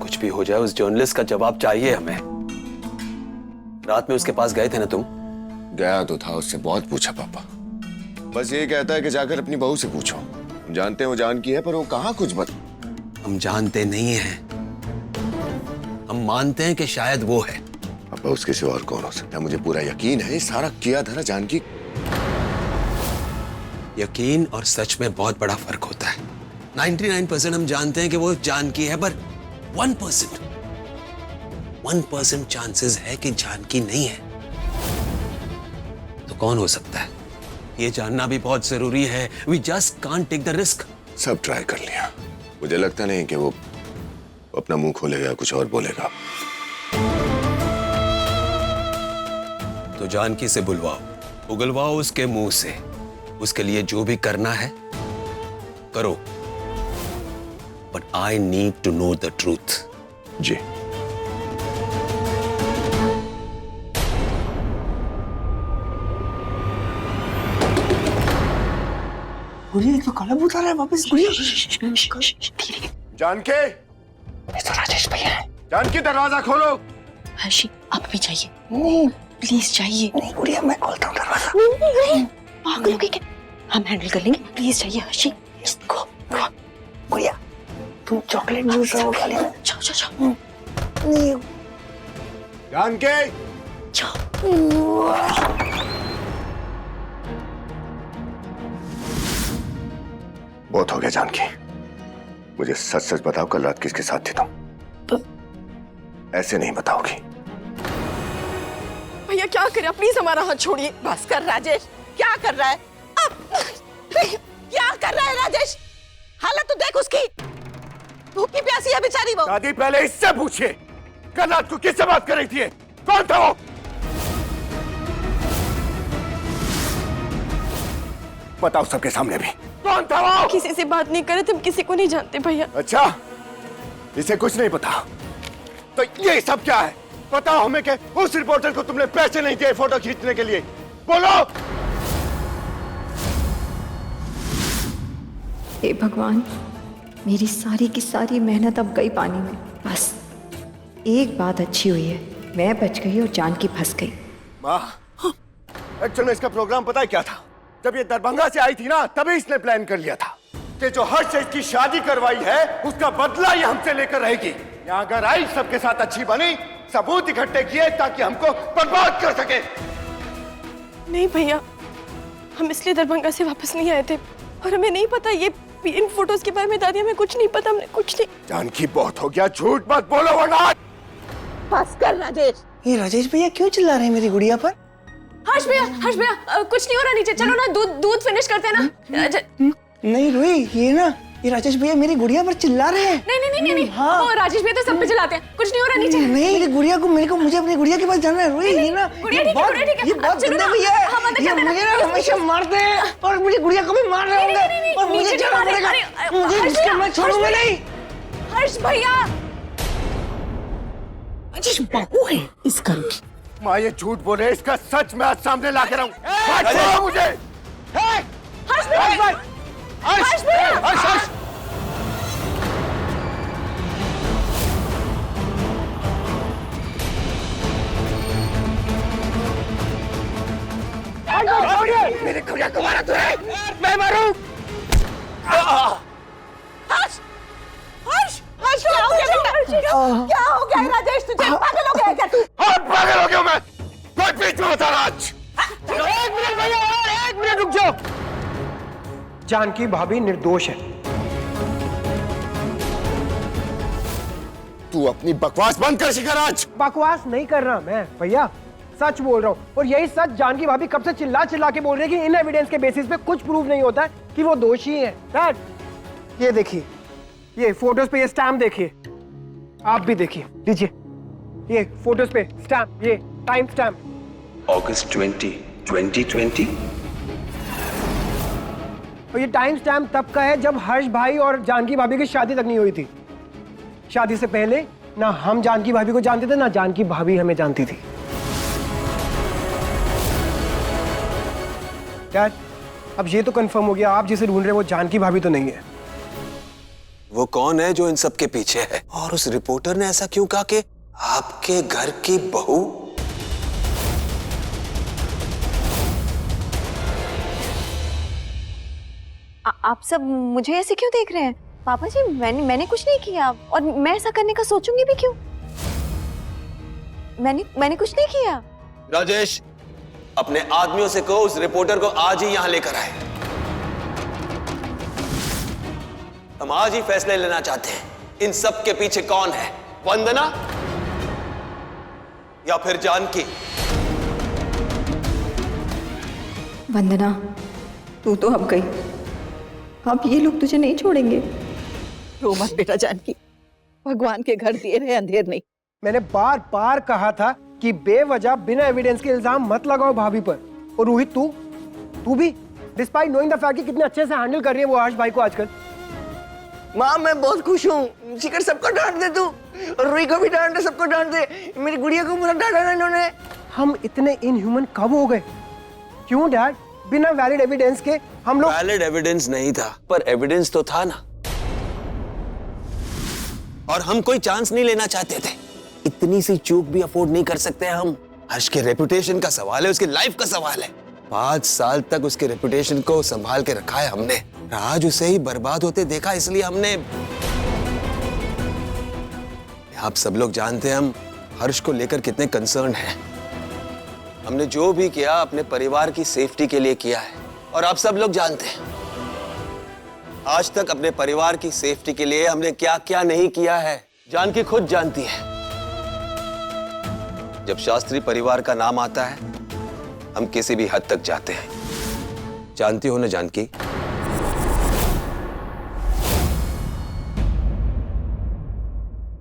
कुछ भी हो जाए, उस जर्नलिस्ट का जवाब चाहिए हमें। रात में उसके पास गए थे ना तुम? गया तो था, उससे बहुत पूछा पापा। बस ये कहता है कि जाकर अपनी बहू से पूछो। हम जानते हैं वो जानकी है, पर वो कहाँ कुछ हम जानते नहीं हैं, हम मानते हैं कि शायद वो है। पापा उसके सिवा और कौन हो सकता है? मुझे पूरा यकीन है सारा किया धरा जानकी। यकीन और सच में बहुत बड़ा फर्क होता है। 99% हम जानते हैं कि वो जानकी है, पर 1% चांसेस है कि जानकी नहीं है। तो कौन हो सकता है? ये जानना भी बहुत जरूरी है। We just can't take the risk. सब ट्राई कर लिया, मुझे लगता नहीं कि वो अपना मुंह खोलेगा, कुछ और बोलेगा। तो जानकी से बुलवाओ, उगलवाओ उसके मुंह से। उसके लिए जो भी करना है करो, but I need to know the truth. जी। गुड़िया तो काला भूत आ रहा है वापस। गुड़िया जानकी, ये तो राजेश भैया है। जानकी दरवाजा खोलो। हर्षी आप भी जाइए, नहीं प्लीज जाइए। नहीं गुड़िया, मैं खोलता हूँ दरवाजा। नहीं पागल हो गई क्या? हम हैंडल कर लेंगे, प्लीज जाइए हर्षी। गो गुड़िया, तुम चॉकलेट जूस रहो खा लेना। जाओ जाओ जाओ नहीं जानकी, जाओ। बहुत हो गया जानकी, मुझे सच सच बताओ, कल रात किसके साथ थी तुम? ऐसे नहीं बताओगी। भैया क्या करे, प्लीज हमारा हाथ छोड़िए। बस कर राजेश, क्या कर रहा है? क्या कर रहा है राजेश? हालत तो देख उसकी, भूखी प्यासी है बेचारी वो। दादी पहले इससे पूछिए, कल रात को किससे बात कर रही थी? कौन था वो? बताओ सबके सामने भी, कौन था वो? किसी से बात नहीं करे, तुम किसी को नहीं जानते भैया। अच्छा, इसे कुछ नहीं पता, तो ये सब क्या है? बताओ हमें कि उस रिपोर्टर को तुमने पैसे नहीं दिए फोटो खींचने के लिए? बोलो। हे भगवान, मेरी सारी की सारी मेहनत अब गई पानी में। बस एक बात अच्छी हुई है, मैं बच गई और जानकी फंस गई। माँ, एक्चुअल में इसका प्रोग्राम पता है क्या था? जब ये दरभंगा से आई थी ना, तभी इसने प्लान कर लिया था कि जो हर्ष से इसकी शादी करवाई है उसका बदला ये हमसे लेकर रहेगी। यहाँ अगर आई, सबके साथ अच्छी बनी, सबूत इकट्ठे किए ताकि हमको बर्बाद कर सके। नहीं भैया, हम इसलिए दरभंगा से वापस नहीं आए थे, और हमें नहीं पता ये इन फोटोज के बारे में। दादी हमें कुछ नहीं पता, हमने कुछ नहीं। जानकी बहुत हो गया, झूठ मत बोलो वरना। बस कर राजेश। ये राजेश भैया क्यों चिल्ला रहे हैं मेरी गुड़िया पर? हर्ष भैया कुछ नहीं हो रहा, नीचे चलो ना, दूध फिनिश करते हैं ना। नहीं रुई, ये राजेश भैया मेरी गुड़िया पर चिल्ला रहे हैं। नहीं हाँ। वो राजेश भैया तो सब पे चिल्लाते हैं, कुछ नहीं हो रहा नीचे। नहीं मेरी गुड़िया को, मुझे अपनी गुड़िया के पास जाना है। रुई ये ना, गुड़िया ये ठीक है। बहुत गंदे भैया है। ये मुझे ना हमेशा मारते हैं और मुझे गुड़िया को भी मार रहे होंगे, और मुझे जाना पड़ेगा। मुझे इसके मैं छोड़ूंगा नहीं। हर्ष भैया, राजेश बहू है इस घर की। माँ ये झूठ बोले, इसका सच मैं आज सामने ला के रहूं। मुझे हर्ष भैया, हर्ष भैया, मेरे गुड़िया को मारा तूने, मैं मारूं। हर्ष, हर्ष, हर्ष क्या हो गया बेटा? क्या हो गया राजेश तुझे? पागल हो गया क्या तू? और पागल हो गया मैं? कोई बीच में बता रहा आज। एक मिनट भैया, और एक मिनट रुक जाओ। जानकी भाभी निर्दोष है। तू अपनी बकवास बंद कर शिखर आज। बकवास नहीं कर रहा मैं भैया, सच बोल रहा हूँ। और यही सच जानकी भाभी कब से चिल्ला चिल्ला के बोल रही है कि इन एविडेंस के बेसिस पे कुछ प्रूफ नहीं होता है कि वो दोषी है। डैड ये देखिए, ये फोटोज पे ये स्टैम्प देखिए, आप भी देखिए, लीजिए ये फोटोज पे स्टैम्प, ये टाइम स्टैम्प अगस्त 20, 2020। और ये टाइम स्टैम्प तब का है जब हर्ष भाई और जानकी भाभी की शादी तक नहीं हुई थी। शादी से पहले ना हम जानकी भाभी को जानते थे, ना जानकी भाभी हमें जानती थी। डैड अब ये तो कंफर्म हो गया, आप जिसे ढूंढ रहे हैं वो जानकी भाभी तो नहीं है। वो कौन है जो इन सब के पीछे है? और उस रिपोर्टर ने ऐसा क्यों कहा कि आपके घर की बहू? आप सब मुझे ऐसे क्यों देख रहे हैं? पापा जी, मैंने कुछ नहीं किया, और मैं ऐसा करने का सोचूंगी भी क्यों? मैंने कुछ नहीं किया। राजेश, अपने आदमियों से कहो उस रिपोर्टर को आज ही यहां लेकर आए। हम आज ही फैसले लेना चाहते हैं, इन सब के पीछे कौन है? वंदना या फिर जानकी? वंदना, तू तो अब गई, अब ये लोग तुझे नहीं छोड़ेंगे। रो मत बेटा जानकी, भगवान के घर दिए रहे अंधेर नहीं। मैंने बार बार कहा था कि बेवजह बिना एविडेंस के इल्जाम मत लगाओ भाभी पर। और रोहित, तू भी डिस्पाइट नोइंग द फैक्ट कि कितने अच्छे से हैंडल कर रही है वो हर्ष भाई को आजकल। माँ मैं बहुत खुश हूँ। शिखर सबको डांट दे तू, और रूही को भी डांट दे, सबको डांट दे। मेरी गुड़िया को पूरा डांटा ना इन्होंने। हम इतने इनह्यूमन कब हो गए? क्यों डैड? बिना वैलिड एविडेंस के हम लोग। वैलिड एविडेंस नहीं था, पर एविडेंस तो था ना। और हम कोई चांस नहीं लेना चाहते थे। इतनी सी चूक भी अफोर्ड नहीं कर सकते हम। हर्ष के रेपुटेशन का सवाल है, उसकी लाइफ का सवाल है। 5 साल तक उसके रेपुटेशन को संभाल के रखा है हमने, आज उसे ही बर्बाद होते देखा, इसलिए हमने। आप सब लोग जानते हैं हम हर्ष को लेकर कितने कंसर्न हैं। हमने जो भी किया अपने परिवार की सेफ्टी के लिए किया है, और आप सब लोग जानते हैं आज तक अपने परिवार की सेफ्टी के लिए हमने क्या क्या नहीं किया है। जानकी खुद जानती है। जब शास्त्री परिवार का नाम आता है हम किसी भी हद तक जाते हैं, जानती हो ना जानकी?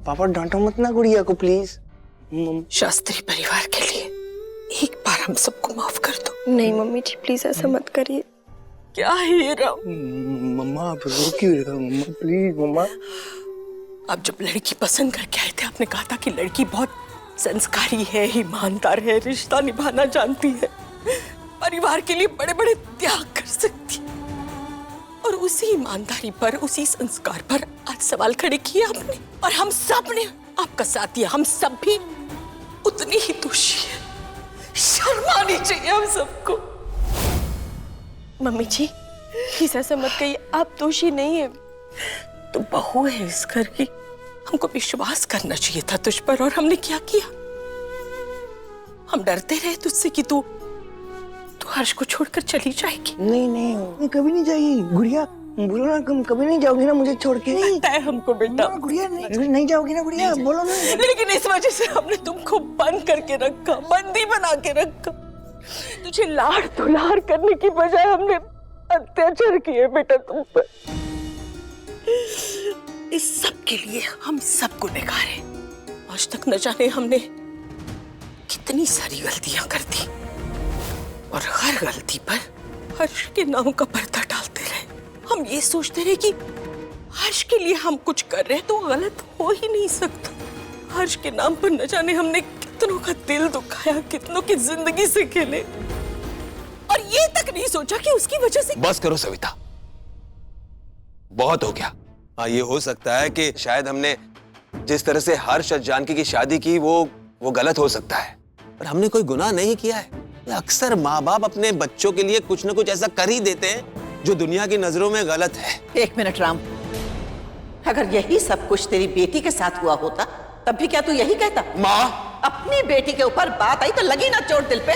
पापा डांटो मत ना गुड़िया को प्लीज। शास्त्री परिवार के लिए एक बार हम सबको माफ कर दो। नहीं मम्मी जी, प्लीज ऐसा मत करिए। क्या है ये राम? मम्मा आप रो क्यों रहे हो? मम्मा प्लीज मम्मा। आप जब लड़की पसंद करके आए थे, आपने कहा था कि लड़की बहुत संस्कारी है, ईमानदार है, रिश्ता निभाना जानती है, परिवार के लिए बड़े बड़े त्याग कर सकती है। और उसी ईमानदारी पर, उसी संस्कार पर आज सवाल खड़े किए आपने, और हम सब ने आपका साथ दिया। हम सब भी उतनी ही दोषी है। शर्म आनी चाहिए हम सबको। मम्मी जी प्लीज ऐसा मत कहिए, आप दोषी नहीं है। तो बहू है इस घर की, हमको विश्वास करना चाहिए था तुझ पर, और हमने क्या किया? हम डरते रहे तुझसे कि तू हर्ष को छोड़कर चली जाएगी। नहीं नहीं कभी नहीं जाएगी गुड़िया, बोलो ना, तुम कभी नहीं जाओगी ना मुझे छोड़ के? लगता है हमको बेटा। गुड़िया नहीं जाओगी ना गुड़िया, बोलो ना। लेकिन इस वजह से हमने तुमको बंद करके रखा, बंदी बना के रखा। तुझे लाड़ दुलार करने की बजाय हमने अत्याचार किए बेटा तुम पर। इस सब के लिए हम सबको निकारे। आज तक न जाने हमने कितनी सारी गलतियां कर दी, और हर गलती पर हर्ष के नाम का पर्दा डालते रहे। हम ये सोचते रहे कि हर्ष के लिए हम कुछ कर रहे हैं तो गलत हो ही नहीं सकता। हर्ष के नाम पर न जाने हमने कितनों का दिल दुखाया, कितनों की जिंदगी से खेले, और ये तक नहीं सोचा कि उसकी वजह से। बस करो सविता, बहुत हो गया। हाँ, ये हो सकता है कि शायद हमने जिस तरह से हर्ष और जानकी की शादी की वो गलत हो सकता है, पर हमने कोई गुनाह नहीं किया है। अक्सर माँ बाप अपने बच्चों के लिए कुछ न कुछ ऐसा कर ही देते हैं जो दुनिया की नजरों में गलत है। 1 मिनट राम, अगर यही सब कुछ तेरी बेटी के साथ हुआ होता तब भी क्या तू यही कहता? माँ, अपनी बेटी के ऊपर बात आई तो लगी ना चोट दिल पे।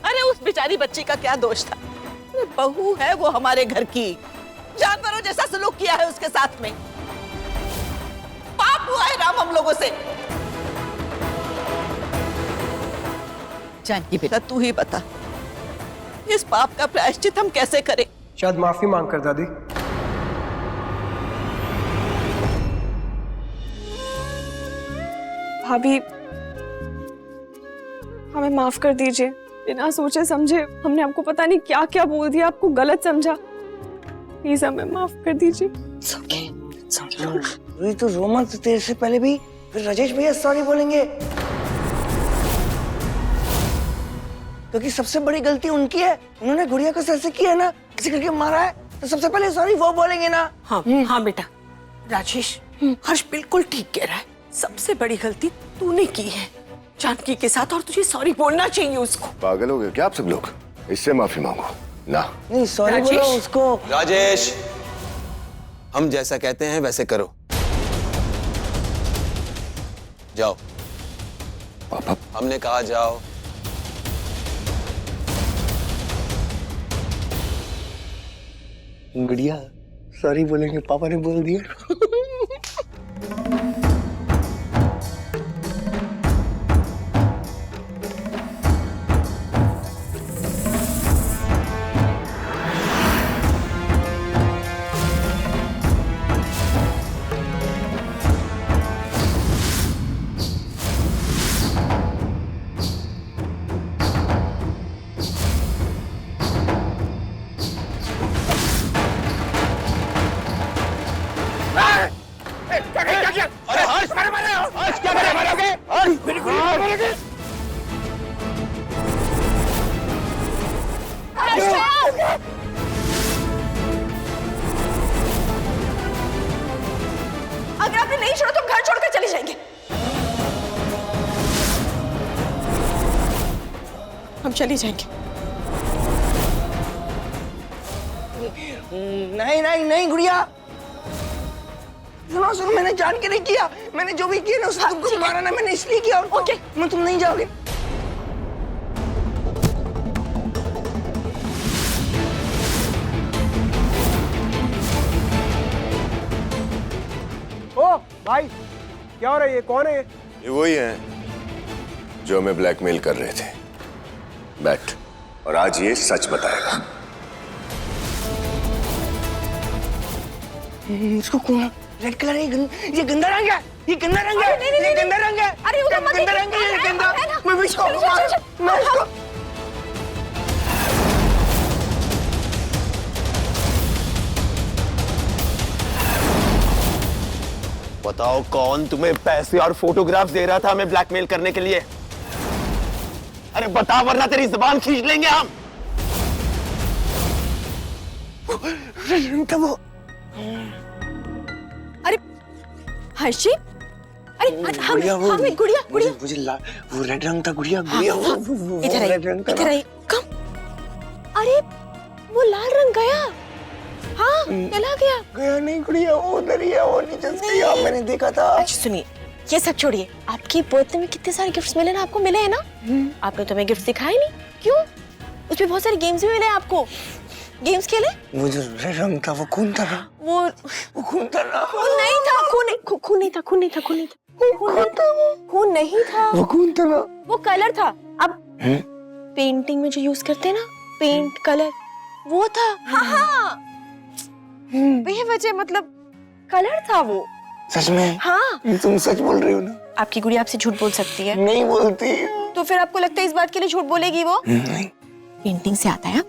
अरे उस बेचारी बच्ची का क्या दोष था? बहू है वो हमारे घर की, जानवरों जैसा सलूक किया है उसके साथ में। पाप हुआ है राम हम लोगों से। जानकी बेटा तू ही बता, इस पाप का प्रायश्चित हम कैसे करें? शायद माफी मांग कर दादी। भाभी हमें माफ कर दीजिए, बिना सोचे समझे हमने आपको पता नहीं क्या क्या बोल दिया, आपको गलत समझा। प्लीज हमें माफ कर दीजिए। तो रो मत, तेरे से पहले भी फिर राजेश भैया सॉरी बोलेंगे, क्योंकि सबसे बड़ी गलती उनकी है। उन्होंने गुड़िया को सर से किया ना, किसी करके मारा है। तो सबसे पहले सॉरी वो बोलेंगे ना। हाँ हाँ बेटा, राजेश हर्ष बिल्कुल ठीक कह रहा है। सबसे बड़ी गलती तूने की है जानकी के साथ, और तुझे सॉरी बोलना चाहिए उसको। पागल हो गए क्या आप सब लोग? इससे माफी मांगो ना। नहीं सॉरी बोलो उसको। राजेश, हम जैसा कहते हैं वैसे करो। जाओ। पापा हमने कहा जाओ। गुड़िया सॉरी बोलेंगे, पापा ने बोल दिया। अगर आपने नहीं छोड़ा तो घर छोड़कर चले जाएंगे। हम चले जाएंगे। नहीं नहीं नहीं गुड़िया, सुनो सुनो, मैंने जान के नहीं किया। मैंने जो भी किया ना उसने तुमको मारा ना, मैंने इसलिए किया। ओके मैं, तुम नहीं जाओगे। ओ भाई, क्या हो रहा है? ये कौन है? ये वही हैं जो हमें ब्लैकमेल कर रहे थे। बैठ, और आज ये सच बताएगा। इसको कौन? रेड कलर है, ये गंदा रंग है। ये गंदा रंग है। ये गंदा रंग है। अरे उधर मत गंदा रंग है, ये गंदा। मैं इसको मैं इसको बताओ कौन तुम्हें पैसे और फोटोग्राफ्स दे रहा था हमें ब्लैकमेल करने के लिए? अरे बता, वरना तेरी जुबान खींच लेंगे हम। वो अरे हर्षी, अरे गुड़िया, वो हमें गुड़िया गुड़िया मुझे वो रेड रंग था गुड़िया। गुड़िया वो इधर आई, रेड रंग था। इधर आई। कम। अरे वो लाल रंग गया। हाँ चला गया। गया नहीं गुड़िया, वो उधर ही है, वो नीचे से गया, मैंने देखा था। अच्छा सुनिए, ये सब छोड़िए। आपकी बर्थडे में कितने सारे गिफ्ट्स मिले ना? आपको मिले हैं ना? आपने तो हमें गिफ्ट दिखाए नहीं, क्यों? उसमें बहुत सारे गेम्स भी मिले आपको। गेम्स खेले? वो जो रेड रंग था वो खून था ना? वो खून था ना? खून नहीं था, खून नहीं था, खून नहीं था, खून नहीं था, खून नहीं था, वो खून था ना? वो कलर था। अब पेंटिंग में जो यूज करते हैं ना, पेंट कलर, वो था। हाँ बेवजह, मतलब कलर था वो। सच में? हाँ तुम सच बोल रही हो ना? आपकी गुड़िया आपसे झूठ बोल सकती है? नहीं बोलती। तो फिर आपको लगता है इस बात के लिए झूठ बोलेगी वो? नहीं, पेंटिंग से आता है।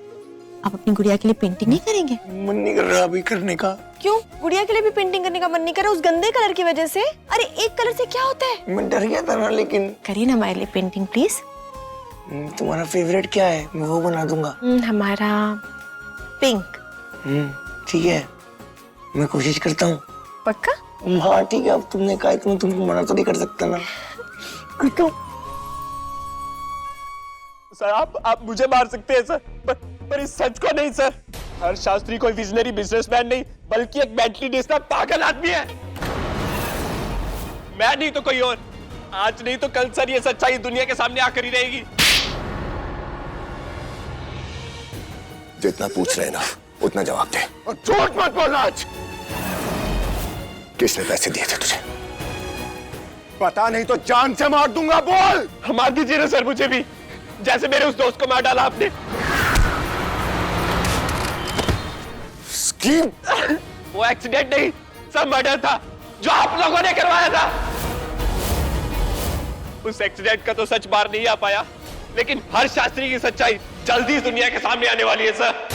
आप अपनी गुड़िया के लिए पेंटिंग नहीं करेंगे? मन नहीं कर रहा अभी करने का। क्यों? गुड़िया के लिए भी पेंटिंग करने का मन नहीं कर रहा उस गंदे कलर की वजह से? अरे एक कलर से क्या होता है? मैं डर गया था ना, लेकिन करिए ना हमारे लिए पेंटिंग प्लीज। तुम्हारा फेवरेट क्या है? मैं वो बना दूंगा। हमारा पिंक। ठीक है, मैं कोशिश करता हूँ। पक्का? हाँ ठीक है, अब तुमने कहा तो मैं तुमको मना तो नहीं कर सकता ना। करता हूँ। सर आप मुझे मार सकते हैं सर, पर इस सच को नहीं सर। हर्ष शास्त्री कोई विजनरी बिजनेसमैन नहीं, बल्कि एक मेंटली डिस्टर्ब पागल आदमी है। मैं नहीं तो कोई और। आज नहीं तो कल सर ये सच्चाई दुनिया के सामने आकर ही रहेगी। जितना पूछ रहे ना उतना जवाब दे, और झूठ मत बोलना। आज किसने पैसे दिए थे तुझे? पता नहीं तो जान से मार दूंगा। बोल। मार दीजिए ना सर मुझे भी, जैसे मेरे उस दोस्त को मार डाला आपने। स्कीम? वो एक्सीडेंट नहीं सब मर्डर था जो आप लोगों ने करवाया था। उस एक्सीडेंट का तो सच बाहर नहीं आ पाया, लेकिन हर्ष शास्त्री की सच्चाई जल्दी इस दुनिया के सामने आने वाली है सर।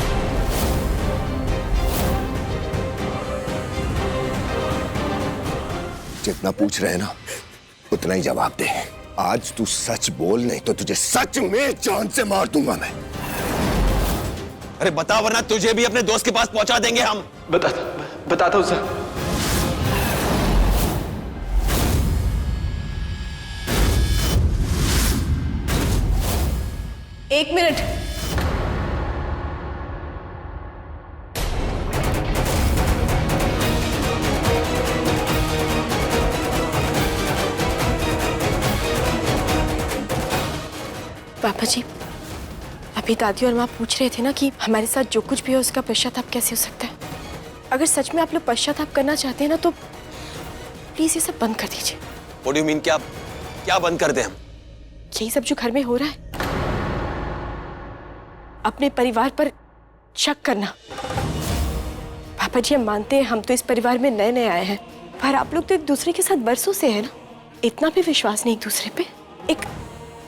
जितना पूछ रहे हैं ना उतना ही जवाब दे। आज तू सच बोल, नहीं तो तुझे सच में जान से मार दूंगा मैं। अरे बता, वरना तुझे भी अपने दोस्त के पास पहुंचा देंगे हम। बताता हूँ सर। एक मिनट। पापा जी, अभी दादी और माँ पूछ रहे थे ना कि हमारे साथ जो कुछ भी हो उसका पश्चाताप कैसे हो सकता है। अगर सच में आप लोग पश्चाताप करना चाहते हैं ना तो प्लीज ये सब बंद कर दीजिए। What do you mean? क्या बंद कर दें हम? यही सब जो घर में हो रहा है, अपने परिवार पर शक करना। पापा जी, हम मानते हैं हम तो इस परिवार में नए नए आए हैं, पर आप लोग तो एक दूसरे के साथ बरसों से है ना। इतना भी विश्वास नहीं एक दूसरे पे। एक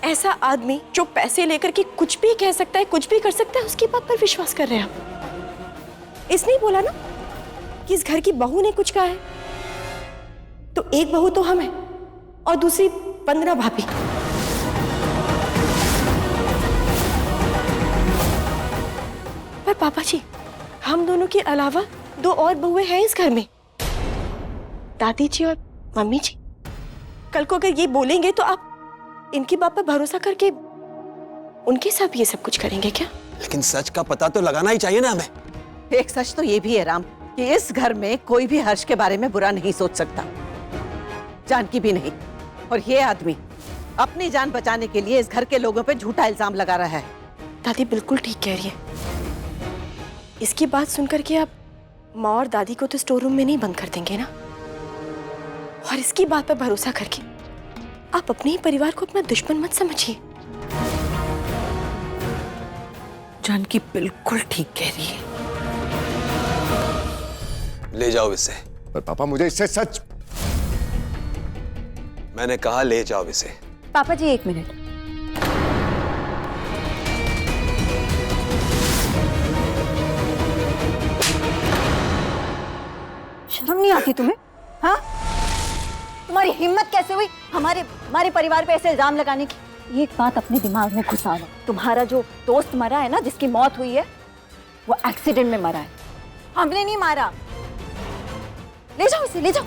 ऐसा आदमी जो पैसे लेकर के कुछ भी कह सकता है, कुछ भी कर सकता है, उसकी बात पर विश्वास कर रहे हैं हम। इसने ही बोला ना कि इस घर की बहू ने कुछ कहा है, तो एक बहू तो हम है और दूसरी 15 भाभी। पर पापा जी, हम दोनों के अलावा 2 और बहुएं हैं इस घर में, दादी जी और मम्मी जी। कल को अगर ये बोलेंगे तो आप इनकी बात पर भरोसा करके उनके साथ ये सब कुछ करेंगे क्या? लेकिन सच का पता तो लगाना ही चाहिए ना हमें। एक सच तो ये भी है राम कि इस घर में कोई भी हर्ष के बारे में बुरा नहीं सोच सकता, जानकी भी नहीं। और ये आदमी अपनी जान बचाने के लिए इस घर के लोगों पे झूठा इल्जाम लगा रहा है। दादी बिल्कुल ठीक कह रही है। इसकी बात सुनकर के आप माँ और दादी को तो स्टोर रूम में नहीं बंद कर देंगे ना, और इसकी बात पर भरोसा करके आप अपने ही परिवार को अपना दुश्मन मत समझिए। जानकी बिल्कुल ठीक कह रही है। ले जाओ इसे। पर पापा, मुझे इससे सच। मैंने कहा ले जाओ इसे। पापा जी, 1 मिनट। शर्म नहीं आती तुम्हें? हाँ, तुम्हारी हिम्मत कैसे हुई हमारे परिवार पे ऐसे इल्जाम लगाने की? एक बात अपने दिमाग में घुसा लो, तुम्हारा जो दोस्त मरा है ना, जिसकी मौत हुई है, वो एक्सीडेंट में मरा है, हमने नहीं मारा। ले जाओ इसे, ले जाओ।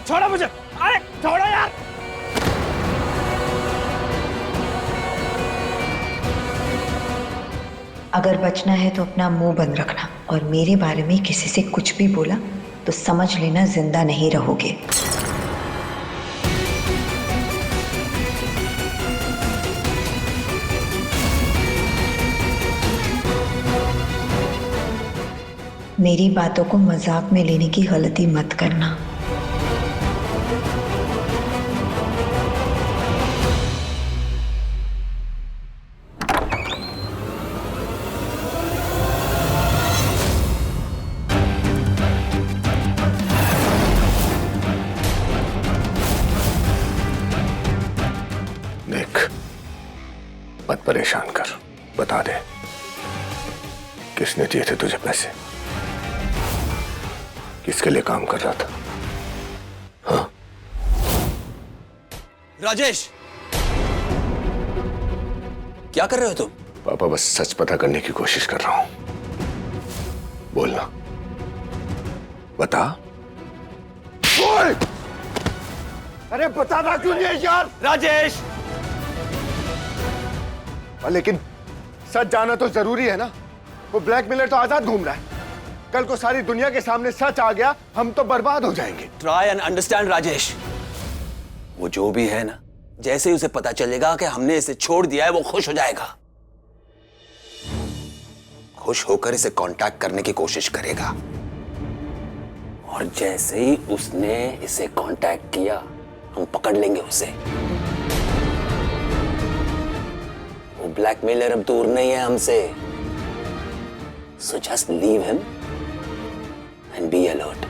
छोड़ो मुझे। अरे छोड़ो यार। अगर बचना है तो अपना मुंह बंद रखना, और मेरे बारे में किसी से कुछ भी बोला तो समझ लेना जिंदा नहीं रहोगे। मेरी बातों को मजाक में लेने की गलती मत करना। निक, मत परेशान कर, बता दे किसने दिए थे तुझे पैसे, किसके लिए काम कर रहा था? हाँ? राजेश, क्या कर रहे हो तुम? पापा, बस सच पता करने की कोशिश कर रहा हूं। बोलना, बता। बोल! अरे बताना क्यों नहीं है यार? राजेश! लेकिन सच जाना तो जरूरी है ना। वो ब्लैकमेलर तो आजाद घूम रहा है, कल को सारी दुनिया के सामने सच आ गया, हम तो बर्बाद हो जाएंगे। ट्राई एंड अंडरस्टैंड राजेश, वो जो भी है ना, जैसे ही उसे पता चलेगा कि हमने इसे छोड़ दिया है, वो खुश हो जाएगा। खुश होकर इसे कांटेक्ट करने की कोशिश करेगा, और जैसे ही उसने इसे कांटेक्ट किया, हम पकड़ लेंगे उसे। वो ब्लैकमेलर अब दूर नहीं है हमसे। So just leave him and be alert.